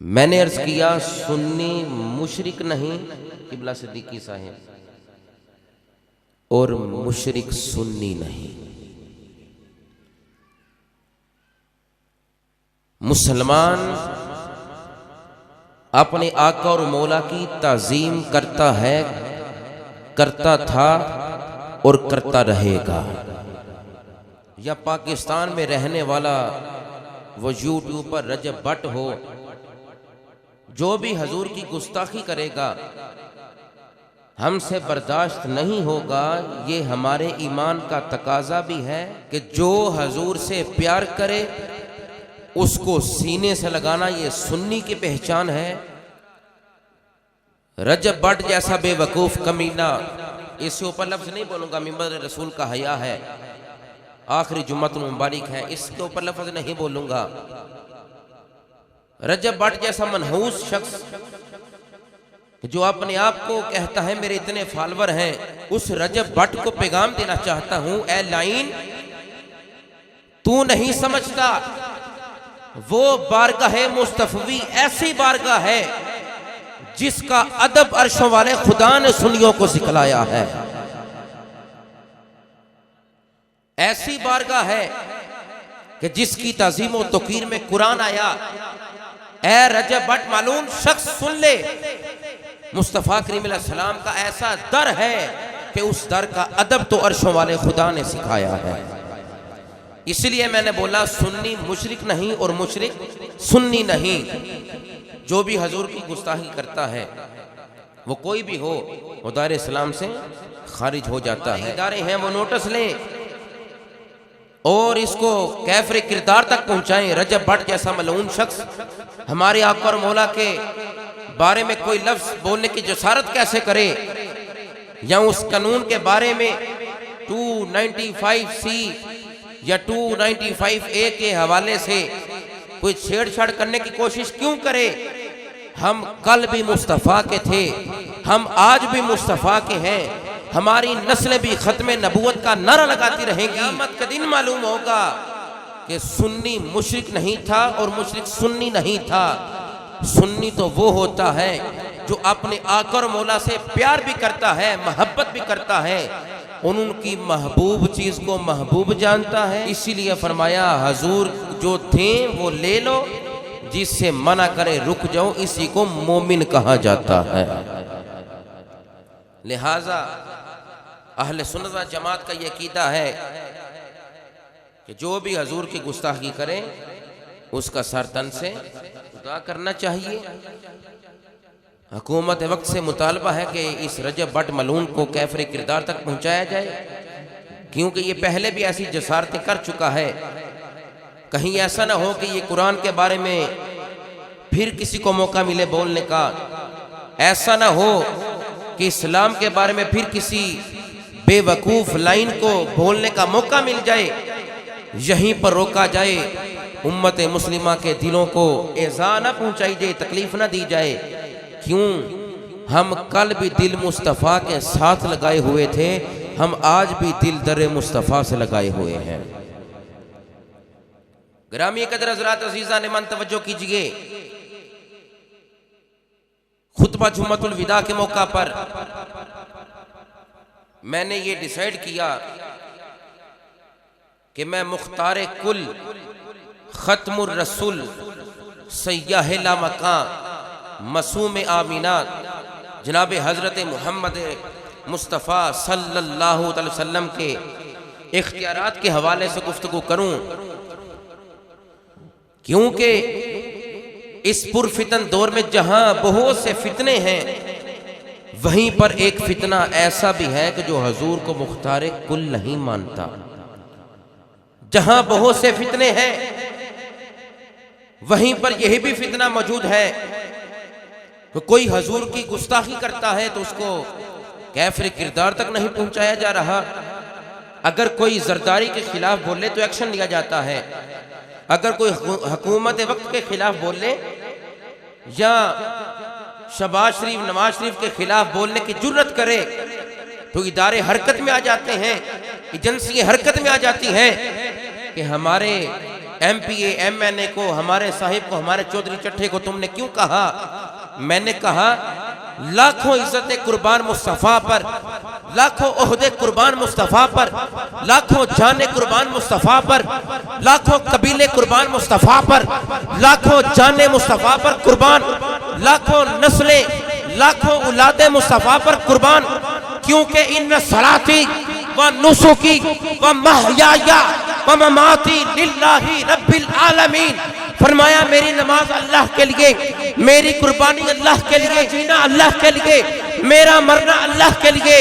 मैंने अर्ज किया सुन्नी मुशरिक नहीं किबला सिद्दीकी साहिब, और मुशरिक सुन्नी नहीं। मुसलमान अपने आका और मौला की ताजीम करता है, करता था और करता रहेगा। या पाकिस्तान में रहने वाला वो यूट्यूब पर रजब भट्ट हो, जो भी हजूर की गुस्ताखी करेगा हमसे बर्दाश्त नहीं होगा। ये हमारे ईमान का तकाजा भी है कि जो हजूर से प्यार करे उसको सीने से लगाना ये सुन्नी की पहचान है। रजब भट्ट जैसा बेवकूफ कमीना, इससे ऊपर लफ्ज नहीं बोलूंगा, मिंबर रसूल का हया है, आखिरी जुम्मतुल मुबारक है, इसके ऊपर लफ्ज नहीं बोलूंगा। रजब भट्ट जैसा मनहूस शख्स जो अपने आप को कहता है मेरे इतने फॉलोवर हैं, उस रजब भट्ट को पैगाम देना चाहता हूं, ए लाइन तू नहीं समझता, वो बारगाह मुस्तफवी ऐसी बारगाह है जिसका अदब अर्शों वाले खुदा ने सुन्नियों को सिखलाया है। ऐसी बारगाह है कि जिसकी ताजीम और तौकीर में कुरान आया। ए रजब भट्ट मालूम शख्स सुन ले, मुस्तफ़ा करीम अलैहिस्सलाम का ऐसा दर है कि उस दर का अदब तो अर्शों वाले खुदा ने सिखाया है। इसलिए मैंने बोला सुन्नी मुशरिक नहीं और मुशरिक सुन्नी नहीं। जो भी हजूर की गुस्ताखी करता है वो कोई भी हो, वो दायरे इस्लाम से खारिज हो जाता है। इदारे हैं वो नोटिस लें और इसको कैफरे किरदार तक पहुंचाएं। रजब भट्ट जैसा मलऊन शख्स हमारे आका और मौला के बारे में कोई लफ्ज बोलने की जसारत कैसे करे, या उस कानून के बारे में 295C या 295A के हवाले से कोई छेड़छाड़ करने की कोशिश क्यों करे। हम कल भी मुस्तफ़ा के थे, हम आज भी मुस्तफ़ा के हैं, हमारी नस्लें भी खत्मे नबूवत का नारा लगाती रहेंगी। क़यामत का दिन मालूम होगा कि सुन्नी मुशरिक नहीं था और मुशरिक सुन्नी नहीं था। सुन्नी तो वो होता है जो अपने आका और मौला से प्यार भी करता है, मोहब्बत भी करता है, उनकी महबूब चीज को महबूब जानता है। इसीलिए फरमाया हजूर जो थे वो ले लो, जिससे मना करे रुक जाओ, इसी को मोमिन कहा जाता है। लिहाजा अहले सुन्नत व जमात का ये अकीदा है कि जो भी हजूर की गुस्ताखी करे उसका सर तन से जुदा करना चाहिए। हुकूमत वक्त से मुतालबा है कि इस रजब भट्ट मलून को कैफरे किरदार तक पहुंचाया जाए, क्योंकि ये पहले भी ऐसी जसारतें कर चुका है। कहीं ऐसा ना हो कि ये कुरान के बारे में फिर किसी को मौका मिले बोलने का, ऐसा ना हो कि इस्लाम के बारे में फिर किसी बेवकूफ लाइन को बोलने का मौका मिल जाए, यहीं पर रोका जाए, उम्मत मुस्लिमा के दिलों को एज़ा ना पहुंचाई जाए, तकलीफ ना दी जाए। क्यों? हम कल भी दिल मुस्तफ़ा के साथ लगाए हुए थे, हम आज भी दिल दर मुस्तफ़ा से लगाए हुए हैं। ग्रामी कदर हज़रात अज़ीज़ा ने मन तवज्जो कीजिए। खुतबा जुम्मतुल विदा के मौका पर मैंने ये डिसाइड किया कि मैं मुख्तारे कुल खत्मुर रसूल सय्याह ला मकां मसूम आमीना जनाब हजरत मोहम्मद मुस्तफ़ा सल्लल्लाहु अलैहि वसल्लम के इख्तियारात के हवाले से गुफ्तगू करूं, क्योंकि इस पुरफितन दौर में जहां बहुत से फितने हैं, वहीं पर एक फितना ऐसा भी है कि जो हजूर को मुख्तारे कुल नहीं मानता। जहां बहुत से फितने हैं वहीं पर यही भी फितना मौजूद है कि कोई हजूर की गुस्ताखी करता है तो उसको कैफरे किरदार तक नहीं पहुंचाया जा रहा। अगर कोई जरदारी के खिलाफ बोले तो एक्शन लिया जाता है, अगर कोई हुकूमत वक्त के खिलाफ बोले या शहबाज शरीफ नवाज शरीफ के खिलाफ बोलने की जुर्रत करे तो इदारे हरकत में आ जाते हैं, एजेंसी हरकत में आ जाती हैं कि हमारे MPA MNA को, हमारे साहिब को, हमारे चौधरी चट्टे को तुमने क्यों कहा? मैंने कहा लाखों इज्जतें कुर्बान मुस्तफ़ा पर, लाखों ओहदे कुर्बान मुस्तफ़ा पर, लाखों जाने कुर्बान मुस्तफ़ा पर, लाखों कबीले कुर्बान मुस्तफ़ा पर, लाखों जाने मुस्तफ़ा पर कुर्बान, लाखों नस्लें, लाखों औलादे मुस्तफ़ा पर कुर्बान। क्योंकि इन सलाती व नुसुकी व महयाया व ममाती लिल्लाही रब्बिल आलमीन। फरमाया मेरी नमाज अल्लाह के लिए, मेरी कुर्बानी अल्लाह के लिए, जीना अल्लाह के लिए, मेरा मरना अल्लाह के लिए।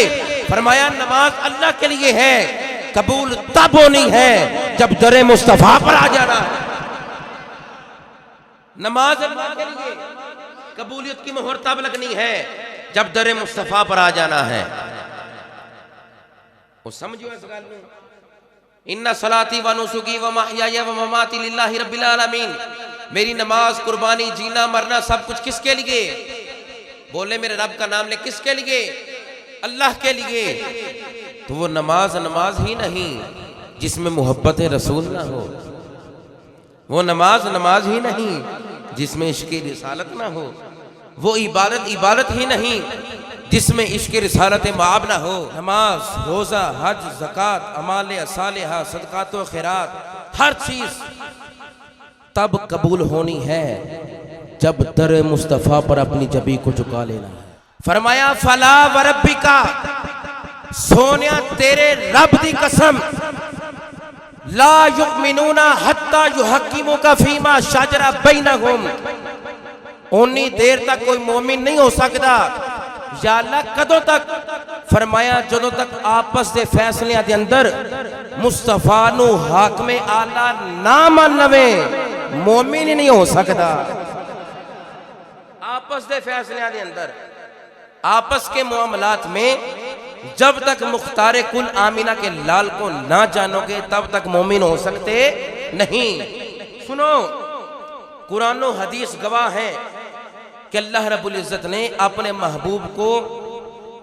फरमाया नमाज अल्लाह के लिए है, कबूल तब होनी है जब दरे मुस्तफ़ा पर आ जाना है। नमाज अल्लाह के लिए, कबूलियत की मोहर तब लगनी है जब दरे मुस्तफ़ा पर आ जाना है। वो समझो इस गल में, इन्ना सलाती व नुसुकी व महयाया व ममाती लिल्लाहि रब्बिल आलमीन। मेरी नमाज, कुर्बानी, जीना मरना सब कुछ किसके लिए? बोले मेरे रब का नाम ले, किसके लिए? अल्लाह के लिए। तो वो नमाज नमाज ही नहीं जिसमें मोहब्बत रसूल ना हो, वो नमाज नमाज ही नहीं जिसमें इश्क़ रिसालत ना हो, वो इबादत इबादत ही नहीं जिसमें इश्क़ रिसालत माब ना हो। नमाज, रोज़ा, हज, ज़कात, अमाल सालिहा, सदक़ात व खैरात, हर चीज़ तब कबूल होनी है जब दर मुस्तफ़ा पर अपनी जबी को झुका लेना है। फरमाया फला व रब्बिका, सोनिया तेरे रब दी कसम, ला युमिनूना हत्ता युहक्किमुका फीमा शजरा बैनहुम। उन्नी देर तक कोई मोमिन नहीं हो सकता। या अल्लाह कदों तक? फरमाया जदों तक आपस के फैसलियां के अंदर मुस्तफा नू हाकमे आला ना मान लवे, मोमिन ही नहीं हो सकता। आपस के फैसलियां के अंदर, आपस के मामलात में जब तक मुख्तार कुल आमीना के लाल को ना जानोगे तब तक मोमिन हो सकते नहीं। सुनो, कुरान और हदीस गवाह हैं कि अल्लाह रब्बुल इज़्ज़त ने अपने महबूब को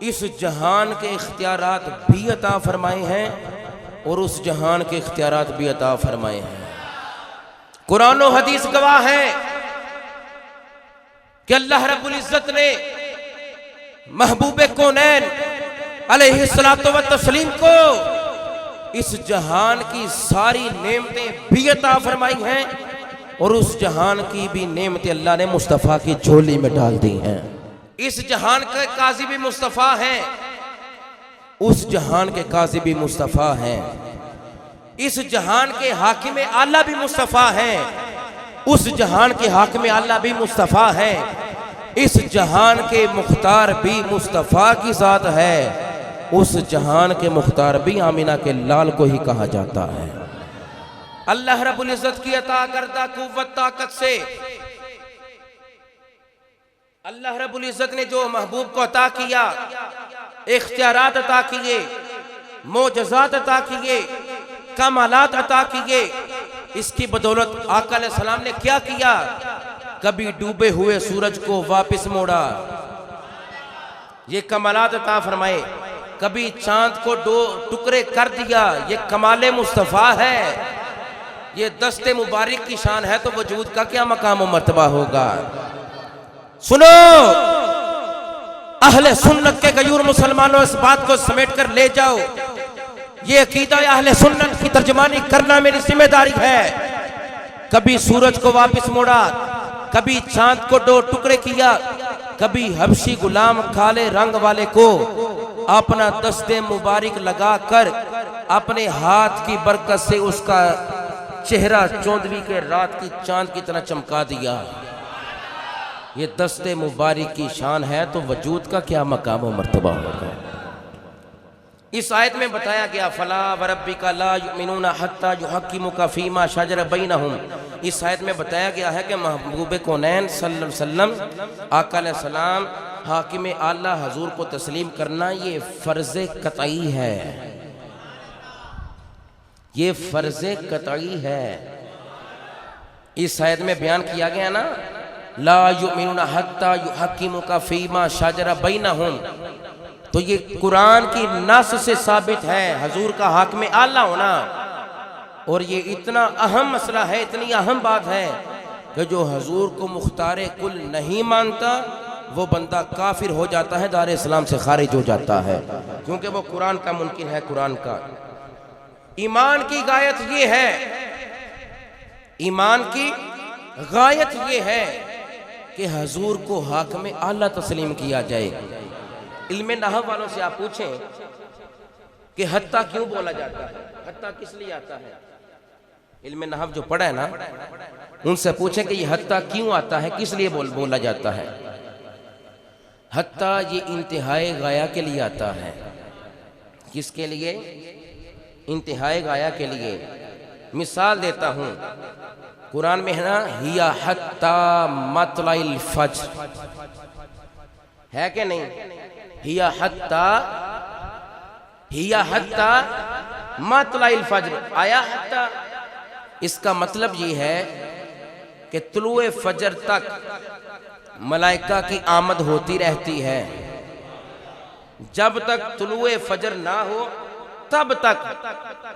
इस जहान के इख्तियारात भी अता फरमाए हैं और उस जहान के इख्तियारात भी अता फरमाए हैं। कुरान और हदीस गवाह है कि अल्लाह रब्बुल इज़्ज़त ने महबूब कौनैन अलैहिस्सलातु व तस्लीम को इस जहान की सारी नेमतें भी अता फरमाई हैं और उस जहान की भी नेमतें अल्लाह ने मुस्तफ़ा की झोली में डाल दी हैं। इस जहान के काजी भी मुस्तफ़ा हैं, उस जहान के काजी भी मुस्तफ़ा हैं, इस जहान के हाकिम आला भी मुस्तफ़ा हैं, उस जहान के हाकिम आला भी मुस्तफ़ा हैं, इस जहान के मुख्तार भी मुस्तफ़ा की ज़ात है, उस जहान के मुख्तार भी आमीना के लाल को ही कहा जाता है। अल्लाह रब्बुल इज़्ज़त की अता करदा कुव्वत ताकत से अल्लाह रब्बुल इज़्ज़त ने जो महबूब को अता किया, इख्तियारात अता किए, मोजज़ात अता किए, कमालात अता किए, इसकी बदौलत आका अलैहिस्सलाम ने क्या किया? कभी डूबे हुए सूरज को वापस मोड़ा, ये कमालात अता फरमाए। कभी चांद को दो टुकड़े कर दिया, ये कमाले मुस्तफ़ा है, ये दस्ते मुबारक की शान है, तो वजूद का क्या मकाम और मर्तबा होगा। सुनो अहले सुन्नत के गयूर मुसलमानों, इस बात को समेट कर ले जाओ, ये अकीदा अहले सुन्नत की तर्जमानी करना मेरी जिम्मेदारी है। कभी सूरज को वापस मोड़ा, कभी चांद को दो टुकड़े किया, कभी हबशी गुलाम काले रंग वाले को अपना दस्ते मुबारक लगाकर अपने हाथ की बरकत से उसका चेहरा चौदहवीं के रात की चांद की तरह चमका दिया। ये दस्ते मुबारक की शान है, तो वजूद का क्या मकाम और मर्तबा होगा। इस आयत में बताया गया फला व रब्बिका ला युमिनूना हत्ता युहक्किमुका फीमा शजरा बैनहुम। इस आयत में बताया गया है कि महबूब कौनैन सल्लल्लाहु अलैहि वसल्लम आका अलैहिस्सलाम हाकिम आला हजूर को तस्लीम करना ये फ़र्ज़ कतई है, ये फ़र्ज़ कतई है। इस आयत में बयान किया गया ना, ला युमिनूना हत्ता युहक्किमुका फीमा शजरा बैनहुम, तो ये कुरान की नस से साबित है हजूर का हाकिम आला होना। और ये इतना अहम मसला है, इतनी अहम बात है कि जो हजूर को मुख्तार कुल नहीं मानता वो बंदा काफिर हो जाता है, दार इस्लाम से खारिज हो जाता है, क्योंकि वो कुरान का मुनकिर है। कुरान का ईमान की गायत ये है, ईमान की गायत ये है कि हजूर को हाकिम आला तस्लीम किया जाए। इल्म नहव वालों से आप पूछें कि हत्ता क्यों बोला जाता है, हत्ता किस लिए आता है। इल्म नहव जो पढ़ा है ना, उनसे पूछें कि ये हत्ता क्यों आता है, किस लिए बोला जाता है। हत्ता ये इंतहाए गाया के लिए आता है। किसके लिए? इंतहाए गाया के लिए। मिसाल देता हूँ, कुरान में है ना, हिया हत्ता मतलाइल फज्र, है कि नहीं? हिया हत्ता मतलाइल फज्र, आया हत्ता। इसका मतलब ये है कि तुलुए फजर तक मलाइका की आमद होती रहती है। जब तक तुलुए फजर ना हो तब तक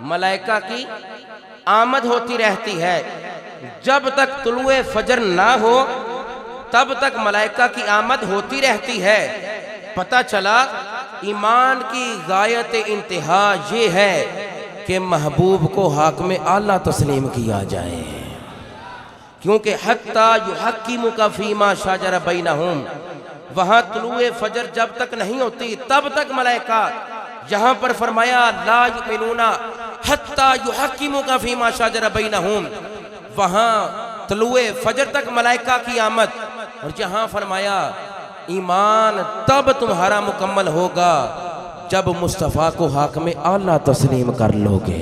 मलाइका की आमद होती रहती है। जब तक तुलुए फजर ना हो तब तक मलाइका की आमद होती रहती है। पता चला ईमान की गायत इंतहा ये है कि महबूब को हाकिम आला तस्लीम किया जाए, क्योंकि हत्ता युहक्किमुका फीमा शाजरा बैनहुम, वहां तुलुए फजर जब तक नहीं होती तब तक मलाइका, यहां पर फरमाया ला युमिनूना हत्ता युहक्किमुका फीमा शाजरा बैनहुम, वहां तुलुए फजर तक मलाइका की आमद, और यहां फरमाया ईमान तब तुम्हारा मुकम्मल होगा जब मुस्तफ़ा को हाकिम आला तस्लीम कर लोगे।